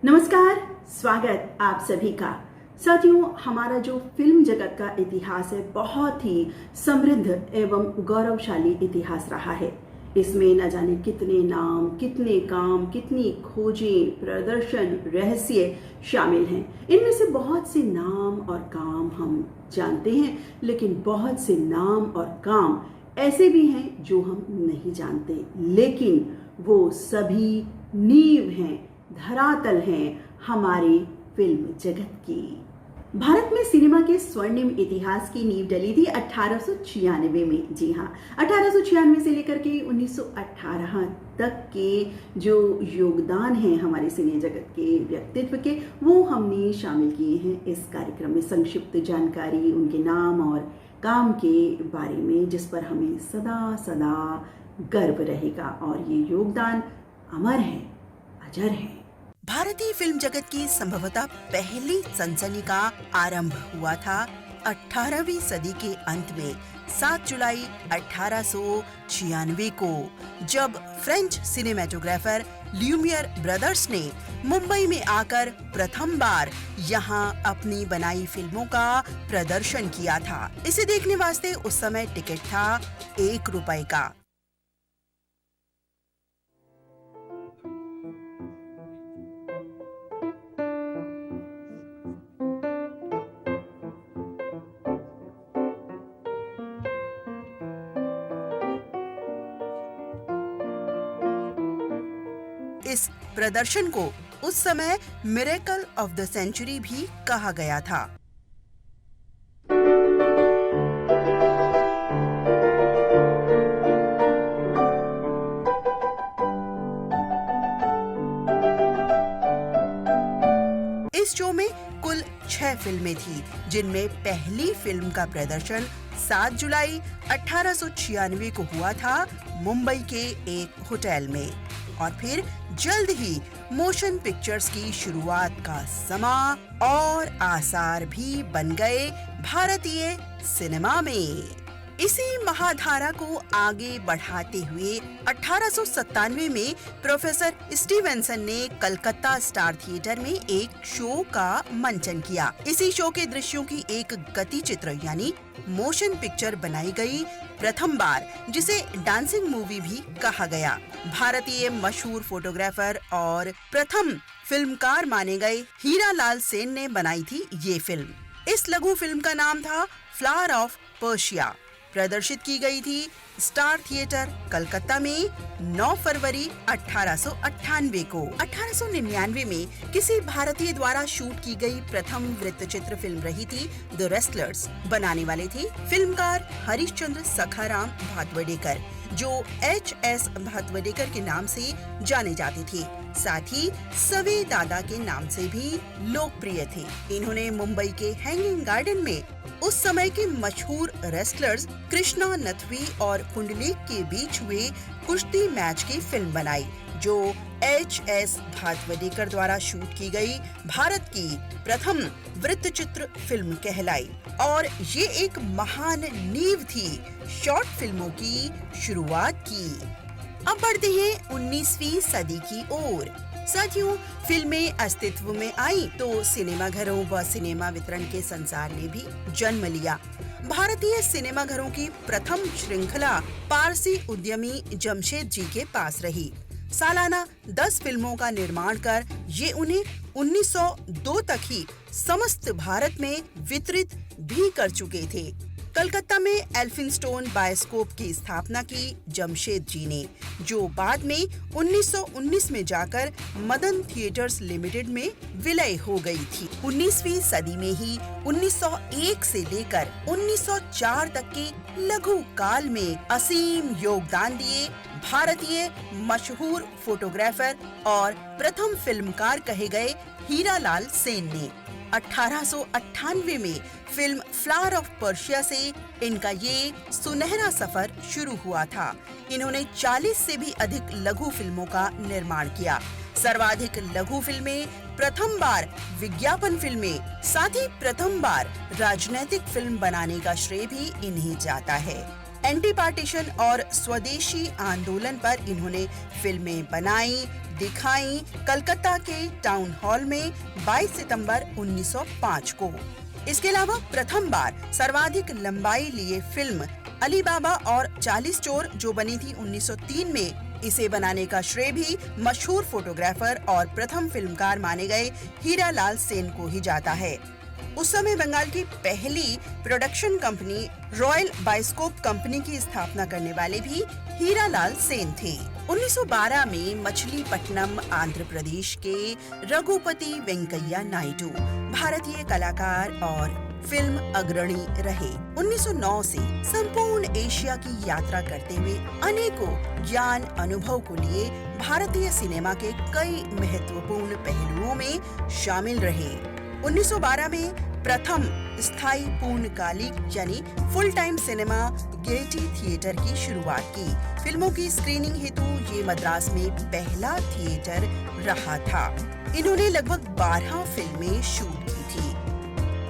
नमस्कार, स्वागत आप सभी का। साथियों, हमारा जो फिल्म जगत का इतिहास है बहुत ही समृद्ध एवं गौरवशाली इतिहास रहा है। इसमें न जाने कितने नाम, कितने काम, कितनी खोजें, प्रदर्शन, रहस्य शामिल हैं। इनमें से बहुत से नाम और काम हम जानते हैं, लेकिन बहुत से नाम और काम ऐसे भी हैं जो हम नहीं जानते, लेकिन वो सभी नींव हैं, धरातल हैं हमारी फिल्म जगत की। भारत में सिनेमा के स्वर्णिम इतिहास की नींव डली थी 1896 में। जी हाँ, 1896 से लेकर के 1918 तक के जो योगदान है हमारे सिने जगत के व्यक्तित्व के, वो हमने शामिल किए हैं इस कार्यक्रम में। संक्षिप्त जानकारी उनके नाम और काम के बारे में, जिस पर हमें सदा सदा गर्व रहेगा, और ये योगदान अमर है, अजर है। भारतीय फिल्म जगत की संभवतः पहली सनसनी का आरंभ हुआ था 18वीं सदी के अंत में 7 जुलाई 1896 को, जब फ्रेंच सिनेमेटोग्राफर ल्यूमियर ब्रदर्स ने मुंबई में आकर प्रथम बार यहाँ अपनी बनाई फिल्मों का प्रदर्शन किया था। इसे देखने वास्ते उस समय टिकट था 1 रुपए का। इस प्रदर्शन को उस समय मिरेकल ऑफ द सेंचुरी भी कहा गया था। इस शो में कुल 6 फिल्में थी, जिनमें पहली फिल्म का प्रदर्शन 7 जुलाई 1896 को हुआ था मुंबई के एक होटल में, और फिर जल्द ही मोशन पिक्चर्स की शुरुआत का समा और आसार भी बन गए भारतीय सिनेमा में। इसी महाधारा को आगे बढ़ाते हुए 1897 में प्रोफेसर स्टीवेंसन ने कलकत्ता स्टार थिएटर में एक शो का मंचन किया। इसी शो के दृश्यों की एक गति चित्र यानी मोशन पिक्चर बनाई गई प्रथम बार, जिसे डांसिंग मूवी भी कहा गया। भारतीय मशहूर फोटोग्राफर और प्रथम फिल्मकार माने गए हीरालाल सेन ने बनाई थी ये फिल्म। इस लघु फिल्म का नाम था फ्लावर ऑफ पर्शिया। प्रदर्शित की गई थी स्टार थिएटर कलकत्ता में 9 फरवरी 1898 को। 1899 में किसी भारतीय द्वारा शूट की गई प्रथम वृत्तचित्र फिल्म रही थी द रेस्लर्स। बनाने वाले थे फिल्मकार हरिश्चंद्र सखाराम भातवडेकर, जो H.S. भातवडेकर के नाम से जाने जाते थे। साथ ही सवे दादा के नाम से भी लोकप्रिय थे। इन्होंने मुंबई के हैंगिंग गार्डन में उस समय के मशहूर रेसलर्स कृष्णा नथवी और कुंडलीक के बीच हुए कुश्ती मैच की फिल्म बनाई, जो H.S. भातवडेकर द्वारा शूट की गई भारत की प्रथम वृत्तचित्र फिल्म कहलाई, और ये एक महान नींव थी शॉर्ट फिल्मों की शुरुआत की। अब बढ़ते हैं 19वीं सदी की ओर। साथियों, फिल्में अस्तित्व में आई तो सिनेमा घरों व सिनेमा वितरण के संसार ने भी जन्म लिया। भारतीय सिनेमा घरों की प्रथम श्रृंखला पारसी उद्यमी जमशेद जी के पास रही। सालाना 10 फिल्मों का निर्माण कर ये उन्हें 1902 तक ही समस्त भारत में वितरित भी कर चुके थे। कलकत्ता में एल्फिंस्टोन बायोस्कोप की स्थापना की जमशेद जी ने, जो बाद में 1919 में जाकर मदन थिएटर्स लिमिटेड में विलय हो गई थी। 19वीं सदी में ही 1901 से लेकर 1904 तक के लघु काल में असीम योगदान दिए भारतीय मशहूर फोटोग्राफर और प्रथम फिल्मकार कहे गए हीरालाल सेन ने। 1898 में फिल्म फ्लावर ऑफ पर्शिया से इनका ये सुनहरा सफर शुरू हुआ था। इन्होंने 40 से भी अधिक लघु फिल्मों का निर्माण किया। सर्वाधिक लघु फिल्में, प्रथम बार विज्ञापन फिल्में, साथ ही प्रथम बार राजनीतिक फिल्म बनाने का श्रेय भी इन्हें जाता है। एंटी पार्टीशन और स्वदेशी आंदोलन पर इन्होंने फिल्में बनाई, दिखाई कलकत्ता के टाउन हॉल में 22 सितंबर 1905 को। इसके अलावा प्रथम बार सर्वाधिक लंबाई लिए फिल्म अली बाबा और 40 चोर जो बनी थी 1903 में, इसे बनाने का श्रेय भी मशहूर फोटोग्राफर और प्रथम फिल्मकार माने गए हीरालाल सेन को ही जाता है। उस समय बंगाल की पहली production company royal bioscope company की स्थापना करने वाले भी हीरालाल सेन थे। 1912 में मछलीपट्टनम आंध्र प्रदेश के रघुपति वेंकैया नायडू भारतीय कलाकार और फिल्म अग्रणी रहे। 1909 से संपूर्ण एशिया की यात्रा करते हुए अनेकों ज्ञान अनुभव को लिए भारतीय सिनेमा के कई महत्वपूर्ण पहलुओं में शामिल रहे। 1912 में प्रथम स्थायी पूर्णकालिक यानी full time cinema Gaiety theatre की शुरुआत की। फिल्मों की स्क्रीनिंग हेतु ये मद्रास में पहला थिएटर रहा था। इन्होंने लगभग 12 फिल्में शूट की थी।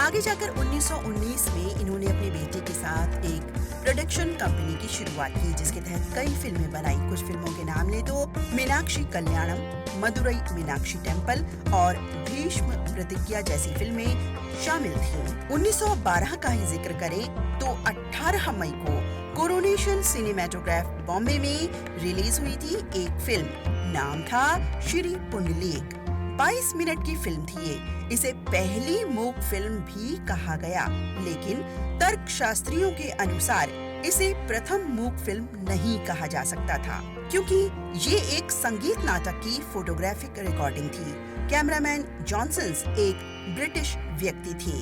आगे जाकर 1919 में इन्होंने अपने बेटे के साथ एक प्रोडक्शन कंपनी की शुरुआत की, जिसके तहत कई फिल्में बनाई। कुछ फिल्मों के नाम ले तो मीनाक्षी कल्याणम, मदुरई मीनाक्षी टेम्पल और भीष्म प्रतिज्ञा जैसी फिल्में शामिल थीं। 1912 का ही जिक्र करें तो 18 मई को कोरोनेशन सिनेमेटोग्राफ बॉम्बे में रिलीज हुई थी एक फिल्म, नाम था श्री पुंडलीक। 22 मिनट की फिल्म थी ये। इसे पहली मूक फिल्म भी कहा गया, लेकिन तर्कशास्त्रियों के अनुसार इसे प्रथम मूक फिल्म नहीं कहा जा सकता था, क्योंकि ये एक संगीत नाटक की फोटोग्राफिक रिकॉर्डिंग थी। कैमरामैन जॉनसन्स एक ब्रिटिश व्यक्ति थे।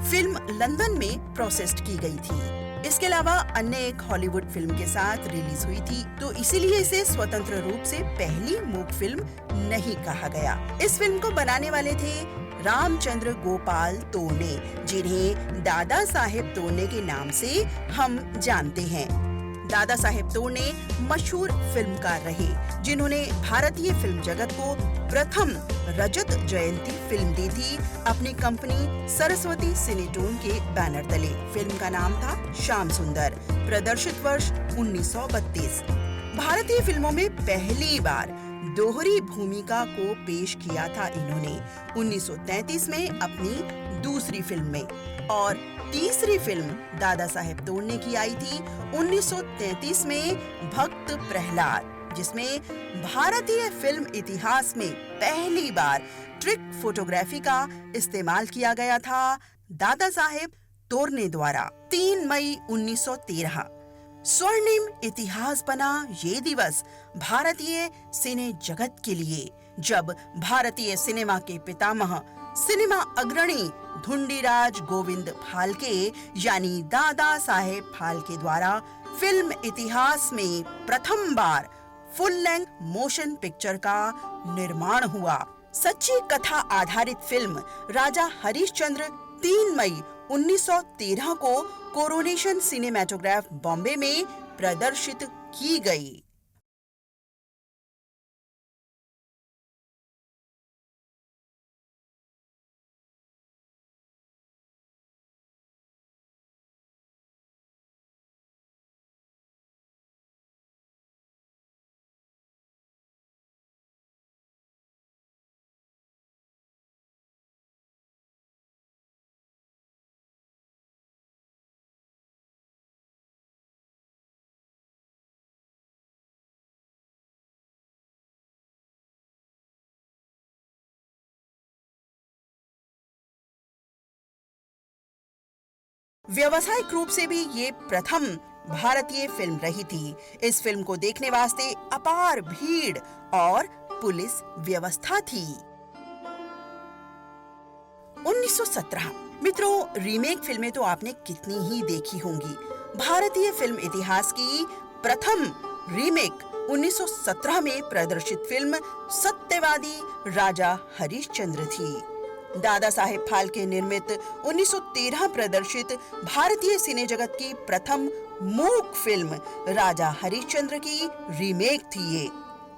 फिल्म लंदन में प्रोसेस्ड की गई थी। इसके अलावा अन्य एक हॉलीवुड फिल्म के साथ रिलीज हुई थी, तो इसीलिए इसे स्वतंत्र रूप से पहली मूक फिल्म नहीं कहा गया। इस फिल्म को बनाने वाले थे रामचंद्र गोपाल तोरणे, जिन्हें दादा साहेब तोरणे के नाम से हम जानते हैं। दादा साहेब तोरणे मशहूर फिल्मकार रहे, जिन्होंने भारतीय फिल्म जगत को प्रथम रजत जयंती फिल्म दी थी अपनी कंपनी सरस्वती सिनेटोन के बैनर तले। फिल्म का नाम था श्याम सुंदर, प्रदर्शित वर्ष 1932। भारतीय फिल्मों में पहली बार दोहरी भूमिका को पेश किया था इन्होंने 1933 में अपनी दूसरी फिल्म में, और तीसरी फिल्म दादा साहेब तोरणे की आई थी 1933 में भक्त प्रहलाद, जिसमें भारतीय फिल्म इतिहास में पहली बार ट्रिक फोटोग्राफी का इस्तेमाल किया गया था दादा साहेब तोरणे द्वारा। 3 मई 1913 स्वर्णिम इतिहास बना ये दिवस भारतीय सिने जगत के लिए, जब भारतीय सिनेमा के पितामह सिनेमा अग्रणी धुंडीराज गोविंद फाल्के यानी दादा साहेब फाल्के द्वारा फिल्म इतिहास में प्रथम बार फुल लेंथ मोशन पिक्चर का निर्माण हुआ। सच्ची कथा आधारित फिल्म राजा हरिश्चंद्र 3 मई 1913 को कोरोनेशन सिनेमेटोग्राफ बॉम्बे में प्रदर्शित की गई। व्यावसायिक रूप से भी ये प्रथम भारतीय फिल्म रही थी। इस फिल्म को देखने वास्ते अपार भीड़ और पुलिस व्यवस्था थी। 1917 मित्रों, रीमेक फिल्में तो आपने कितनी ही देखी होंगी। भारतीय फिल्म इतिहास की प्रथम रीमेक 1917 में प्रदर्शित फिल्म सत्यवादी राजा हरिश्चंद्र थी। दादा साहेब फाल्के निर्मित 1913 प्रदर्शित भारतीय सिने जगत की प्रथम मूक फिल्म राजा हरिश्चंद्र की रीमेक थी ये।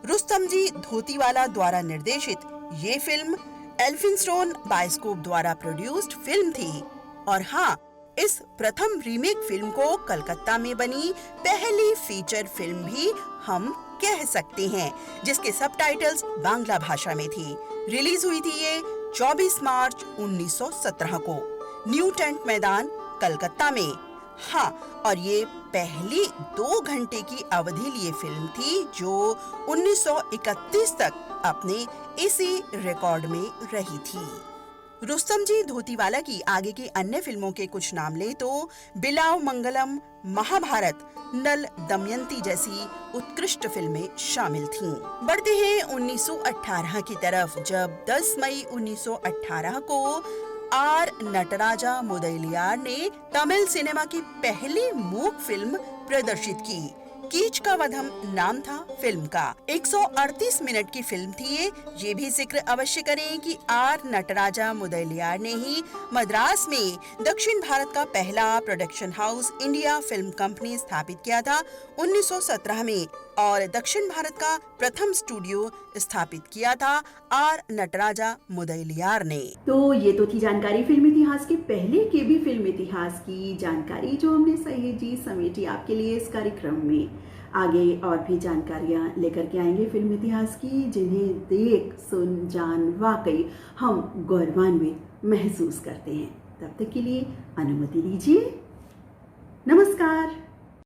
रुस्तम जी धोतीवाला द्वारा निर्देशित ये फिल्म एल्फिंस्टोन बायोस्कोप द्वारा प्रोड्यूस्ड फिल्म थी। और हाँ, इस प्रथम रीमेक फिल्म को कलकत्ता में बनी पहली फीचर फिल्म भी हम कह सकते हैं, जिसके सबटाइटल्स बांग्ला भाषा में थी। रिलीज हुई थी ये 24 मार्च 1917 को न्यू टेंट मैदान कलकत्ता में। हाँ, और ये पहली 2 घंटे की अवधि लिए फिल्म थी जो 1931 तक अपने इसी रिकॉर्ड में रही थी। रुस्तम जी धोतीवाला की आगे की अन्य फिल्मों के कुछ नाम ले तो बिलाव मंगलम, महाभारत, नल दमयंती जैसी उत्कृष्ट फिल्में शामिल थीं। बढ़ते हैं 1918 की तरफ, जब 10 मई 1918 को आर नटराजा मुदलियार ने तमिल सिनेमा की पहली मूक फिल्म प्रदर्शित की। कीच का वधम नाम था फिल्म का। 138 मिनट की फिल्म थी ये भी जिक्र अवश्य करें कि आर नटराजा मुदलियार ने ही मद्रास में दक्षिण भारत का पहला production house India film company स्थापित किया था 1917 में, और दक्षिण भारत का प्रथम स्टूडियो स्थापित किया था आर नटराजा मुदलियार ने। तो ये तो थी जानकारी फिल्म इतिहास के पहले के भी फिल्म इतिहास की जानकारी जो हमने सहेजी समेटी आपके लिए इस कार्यक्रम में। आगे और भी जानकारियां लेकर के आएंगे फिल्म इतिहास की, जिन्हें देख सुन जान वाकई हम गौरवान्वित महसूस करते हैं। तब तक के लिए अनुमति दीजिए। नमस्कार।